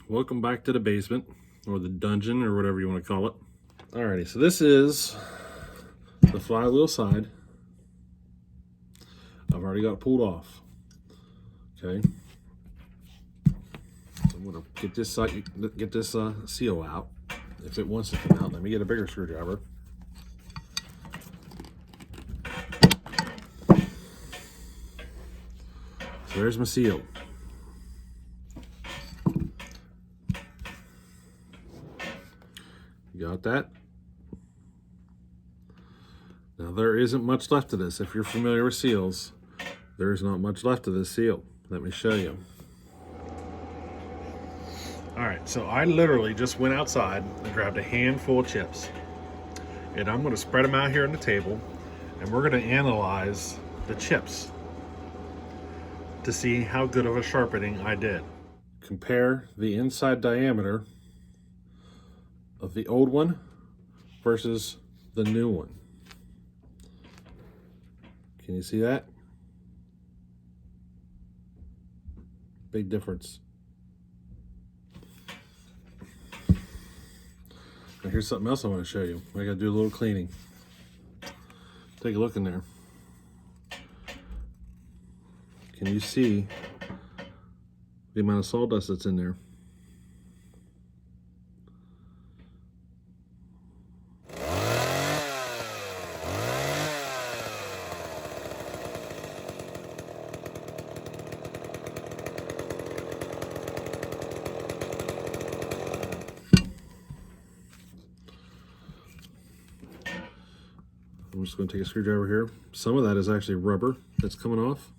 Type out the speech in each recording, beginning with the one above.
Welcome back to the basement, or the dungeon, or whatever you want to call it. Alrighty, so this is the flywheel side. I've already got it pulled off. Okay. So I'm gonna get this seal out. If it wants to come out, let me get a bigger screwdriver. So there's my seal. You got that? Now there isn't much left of this. If you're familiar with seals, there is not much left of this seal. Let me show you. All right, so I literally just went outside and grabbed a handful of chips. And I'm gonna spread them out here on the table, and we're gonna analyze the chips to see how good of a sharpening I did. Compare the inside diameter of the old one versus the new one. Can you see that? Big difference. Now here's something else I want to show you. I gotta do a little cleaning. Take a look in there. Can you see the amount of sawdust that's in there? I'm just going to take a screwdriver here. Some of that is actually rubber that's coming off.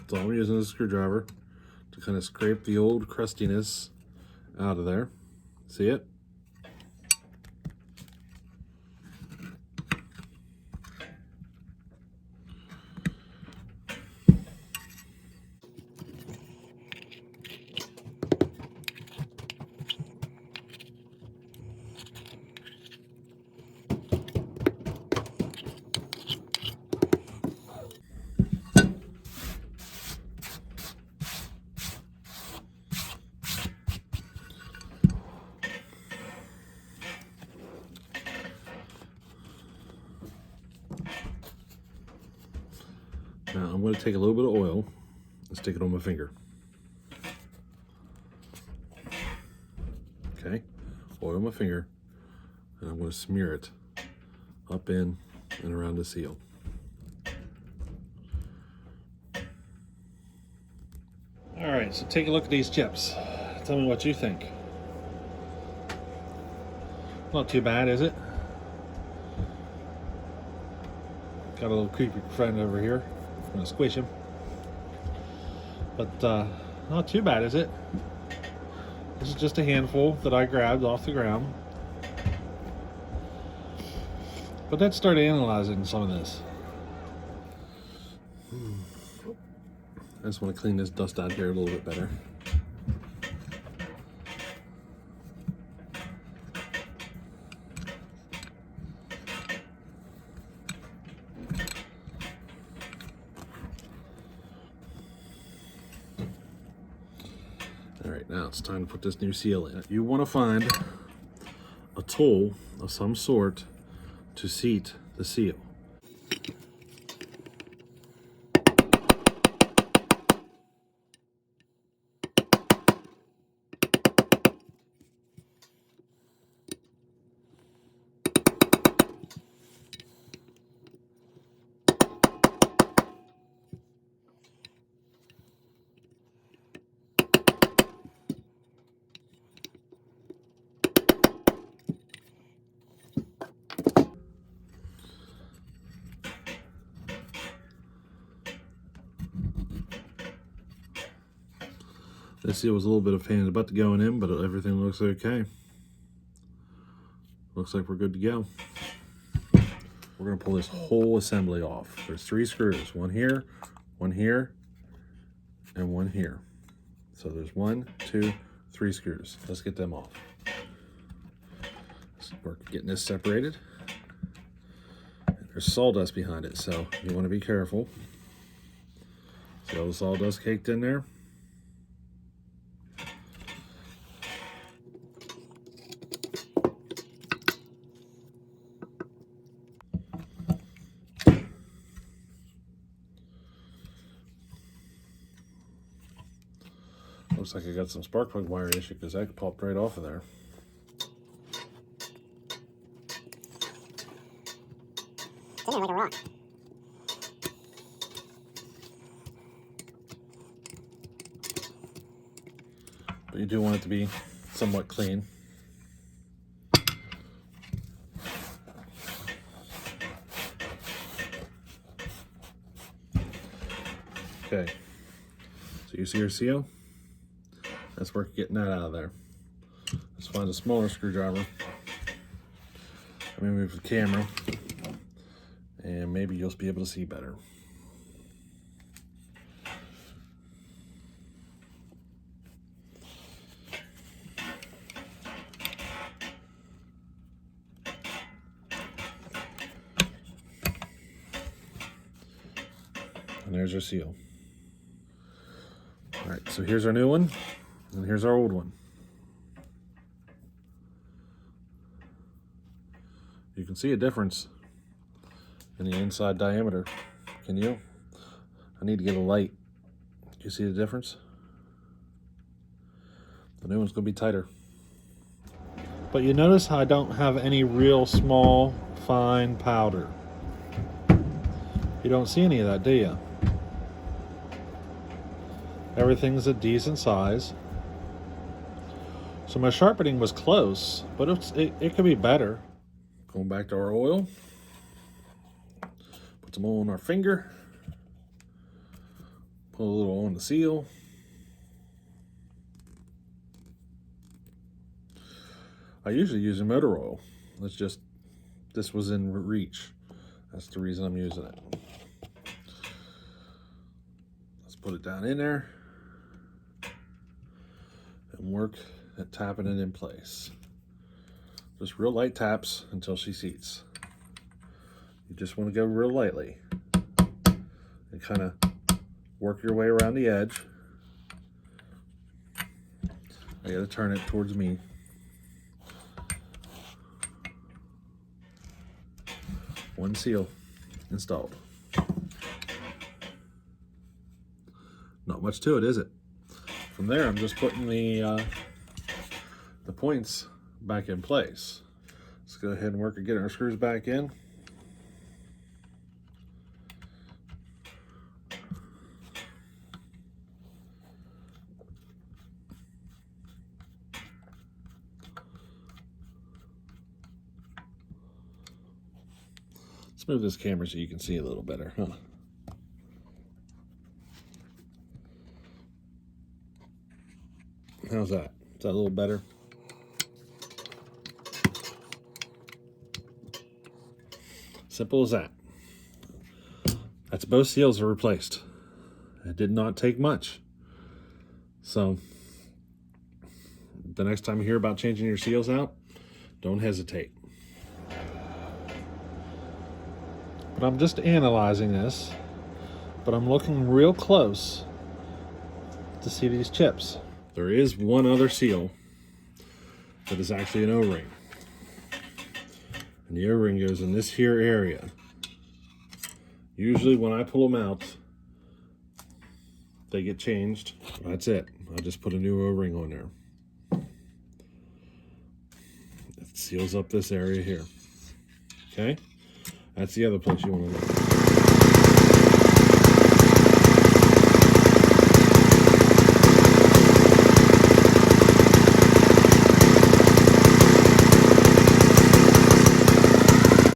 So I'm using a screwdriver to kind of scrape the old crustiness out of there. See it? Now I'm going to take a little bit of oil and stick it on my finger. Okay, oil on my finger, and I'm going to smear it up in and around the seal. All right, so take a look at these chips. Tell me what you think. Not too bad, is it? Got a little creepy friend over here. I'm gonna squish him. But not too bad, is it? This is just a handful that I grabbed off the ground. But let's start analyzing some of this. I just want to clean this dust out here a little bit better. All right, now it's time to put this new seal in. You want to find a tool of some sort to seat the seal. This seal was a little bit of a pain in the butt going in, but everything looks okay. Looks like we're good to go. We're going to pull this whole assembly off. There's 3 screws, one here, and one here. So there's 1, 2, 3 screws. Let's get them off. So we're getting this separated. There's sawdust behind it, so you want to be careful. See all the sawdust caked in there? Looks like I got some spark plug wire issue because that popped right off of there. It's in there like a rock. But you do want it to be somewhat clean. Okay, so you see your seal? That's worth getting that out of there. Let's find a smaller screwdriver. Let me move the camera, and maybe you'll be able to see better. And there's our seal. All right, so here's our new one, and here's our old one. You can see a difference in the inside diameter. Can you? I need to get a light. Do you see the difference? The new one's gonna be tighter. But you notice how I don't have any real small, fine powder. You don't see any of that, do you? Everything's a decent size. So my sharpening was close, but it could be better. Going back to our oil. Put some oil on our finger. Put a little on the seal. I usually use a motor oil. This was in reach. That's the reason I'm using it. Let's put it down in there and work at tapping it in place. Just real light taps until she seats. You just want to go real lightly and kind of work your way around the edge. I got to turn it towards me. One seal installed. Not much to it, is it? From there, I'm just putting the points back in place. Let's go ahead and work at getting our screws back in. Let's move this camera so you can see a little better, huh? How's that? Is that a little better? Simple as that. That's both seals are replaced. It did not take much. So the next time you hear about changing your seals out, don't hesitate. But I'm just analyzing this, but I'm looking real close to see these chips. There is one other seal that is actually an O-ring. And the O-ring goes in this here area. Usually when I pull them out, they get changed. That's it. I just put a new O-ring on there. It seals up this area here. Okay? That's the other place you want to look.